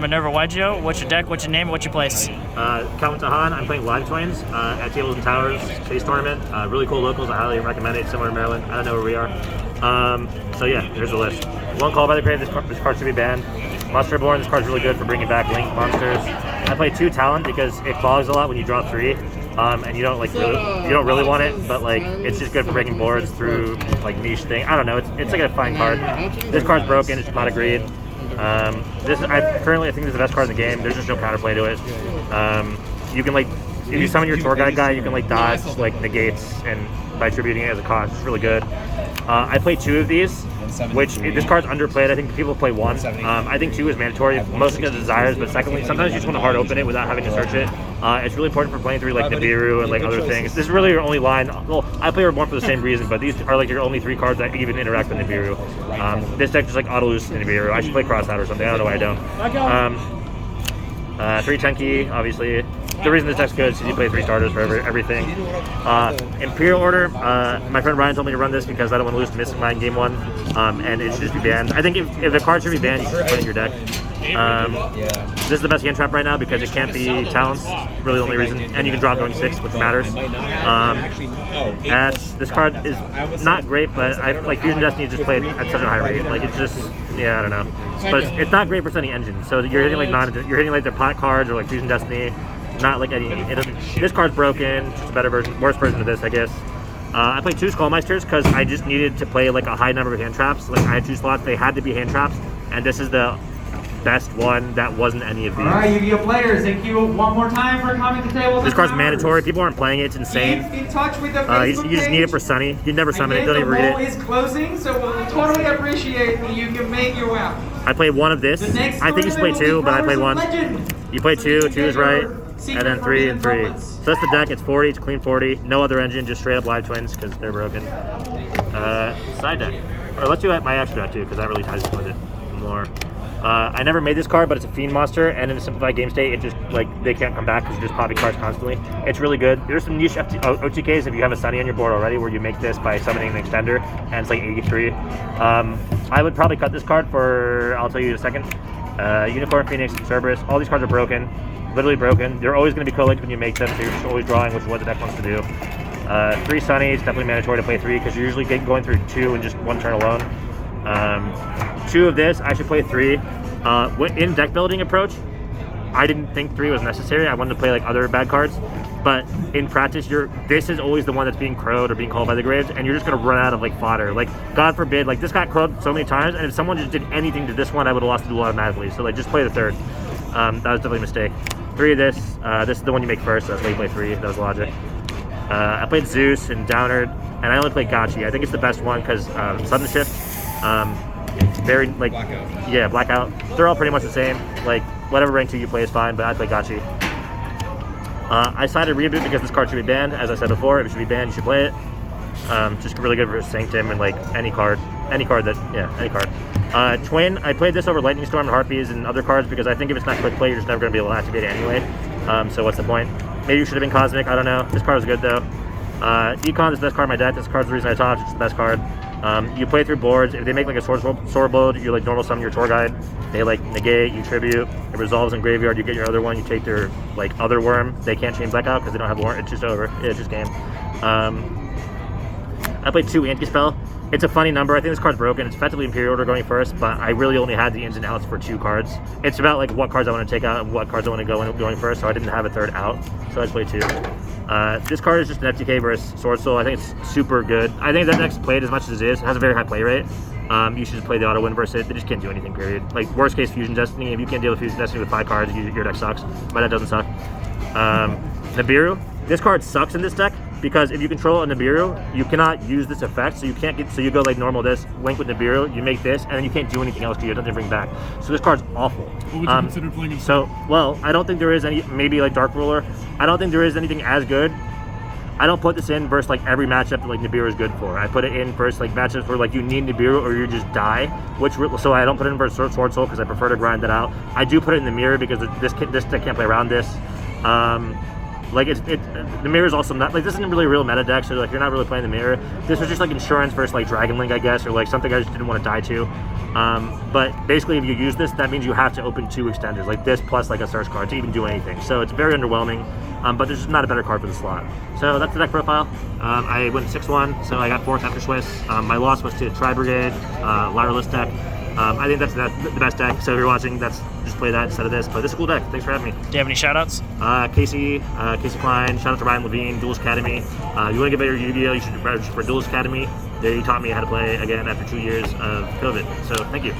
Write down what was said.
Minerva Waggio. What's your deck? What's your name? What's your place? Tahan. I'm playing Live Twins at Tables and Towers Chase Tournament. Really cool locals. I highly recommend it. Similar to Maryland. I don't know where we are. So yeah, here's the list. One Call by the Grave. This card should be banned. Musterborn. This card's really good for bringing back Link monsters. I play 2 Talon because it clogs a lot when you draw 3. And you don't really want it, but like it's just good for breaking boards through like niche thing. I don't know. It's like a fine card. This card's broken. It's not agreed. I think this is the best card in the game. There's just no counterplay to it. You can like if you summon your tour guide guy, you can like dodge like negates and by attributing it as a cost. It's really good. I play 2 of these, which this card's underplayed. I think people play 1. I think 2 is mandatory, mostly because of desires, but secondly, sometimes you just want to hard open it without having to search it. It's really important for playing through like Nibiru and like other things. This is really your only line. Well, I play more for the same reason, but these are like your only 3 cards that even interact with Nibiru. This deck just like auto loses Nibiru. I should play Cross out or something. I don't know why I don't. 3 Tenki, obviously. The reason this deck's good is you play 3 starters for everything. Imperial Order, my friend Ryan told me to run this because I don't want to lose to Mystic Mind game 1, and it should just be banned. I think if the card should be banned, you should put it in your deck. This is the best hand trap right now because it can't be Talons, really the only reason, and you can draw going 6, which matters. This card is not great, but I like Fusion Destiny just played at such a high rate. Like it's just, yeah, I don't know. But it's not great for sending engines. So you're hitting like you're hitting like their pot cards or like Fusion Destiny. Not like any. This card's broken. It's just a better version, worse version of this, I guess. I played 2 Skullmeisters because I just needed to play like a high number of hand traps. Like I had 2 slots, they had to be hand traps, and this is the best one that wasn't any of these. All right, Yu-Gi-Oh players, thank you one more time for coming to Tables. This card's mandatory. People aren't playing it. It's insane. Keep in touch with the Facebook you just need it for Sunny. You never summon it. Don't even read it. The poll is closing, so we'll totally appreciate that you can make your way out. I played 1 of this. I think you should play 2, but I played 1. You play 2. 2 is right. And then 3 and 3. So that's the deck. It's 40. It's clean 40. No other engine. Just straight up Live Twins because they're broken. Side deck. Or let's do my extra deck too because that really ties with it more. I never made this card, but it's a Fiend monster, and in a simplified game state, it just like they can't come back because you're just popping cards constantly. It's really good. There's some niche OTKs if you have a Sunny on your board already, where you make this by summoning an extender, and it's like 83. I would probably cut this card for. I'll tell you in a second. Unicorn, Phoenix, Cerberus. All these cards are broken. Literally broken. They're always going to be co-linked when you make them, so you're just always drawing, which is what the deck wants to do. 3 Sunnies, definitely mandatory to play 3 because you're usually going through 2 in just 1 turn alone. 2 of this, I should play 3. In deck building approach, I didn't think 3 was necessary. I wanted to play like other bad cards, but in practice, this is always the one that's being crowed or being called by the graves, and you're just gonna run out of like fodder. Like God forbid, like this got crowed so many times, and if someone just did anything to this one, I would have lost the duel automatically. So like just play the 3rd. That was definitely a mistake. 3 of this. This is the one you make first, so that's why you play 3. That was logic. I played Zeus and Downard, and I only played Gachi. I think it's the best one because Sudden Shift. Very like Blackout. Yeah, Blackout. They're all pretty much the same. Like whatever rank 2 you play is fine, but I play Gachi. I decided to reboot because this card should be banned. As I said before, if it should be banned, you should play it. Just really good for Sanctum and like any card any card. Twin, I played this over Lightning Storm and Harpies and other cards because I think if it's not quick play, you're just never going to be able to activate it anyway. So what's the point? Maybe you should have been Cosmic, I don't know. This card was good though. Econ is the best card in my deck. This card's the reason I talked. It's the best card. You play through boards. If they make like a sword load, you like normal summon your tour guide. They like negate, you tribute. It resolves in graveyard. You get your other one. You take their like other worm. They can't chain blackout because they don't have worm. It's just over. It's just game. I played 2 anti-spell. It's a funny number. I think this card's broken. It's effectively Imperial Order going first, but I really only had the ins and outs for 2 cards. It's about like what cards I want to take out and what cards I want to go going first, so I didn't have a 3rd out, so I just played 2. This card is just an FTK versus Sword Soul. I think it's super good. I think that deck's played as much as it is. It has a very high play rate. You should just play the auto win versus it. They just can't do anything, period. Like, worst case, Fusion Destiny. If you can't deal with Fusion Destiny with 5 cards, your deck sucks. My deck doesn't suck. Nibiru. This card sucks in this deck because if you control a Nibiru, you cannot use this effect. So you can't get. So you go like normal this, link with Nibiru, you make this, and then you can't do anything else because you have nothing to bring back. So this card's awful. What would you consider playing in? So, well, I don't think there is any. Maybe like Dark Ruler. I don't think there is anything as good. I don't put this in versus like every matchup that like Nibiru is good for. I put it in versus like matchups where like you need Nibiru or you just die. So I don't put it in versus Sword Soul because I prefer to grind that out. I do put it in the mirror because this deck can't play around this. Like the mirror is also not like this isn't really a real meta deck, so like you're not really playing the mirror. This was just like insurance versus like Dragon Link, I guess, or like something I just didn't want to die to. But basically, if you use this, that means you have to open 2 extenders, like this plus like a Stars card to even do anything. So it's very underwhelming. But there's just not a better card for the slot. So that's the deck profile. I went 6-1, so I got 4th after Swiss. My loss was to Tri Brigade, Lyreless deck. I think that's the best deck. So if you're watching, just play that instead of this. But this is a cool deck. Thanks for having me. Do you have any shoutouts? Casey Klein, shout out to Ryan Levine, Duelist Academy. You want to get better at Yu-Gi-Oh, you should register for Duelist Academy. They taught me how to play again after 2 years of COVID. So thank you.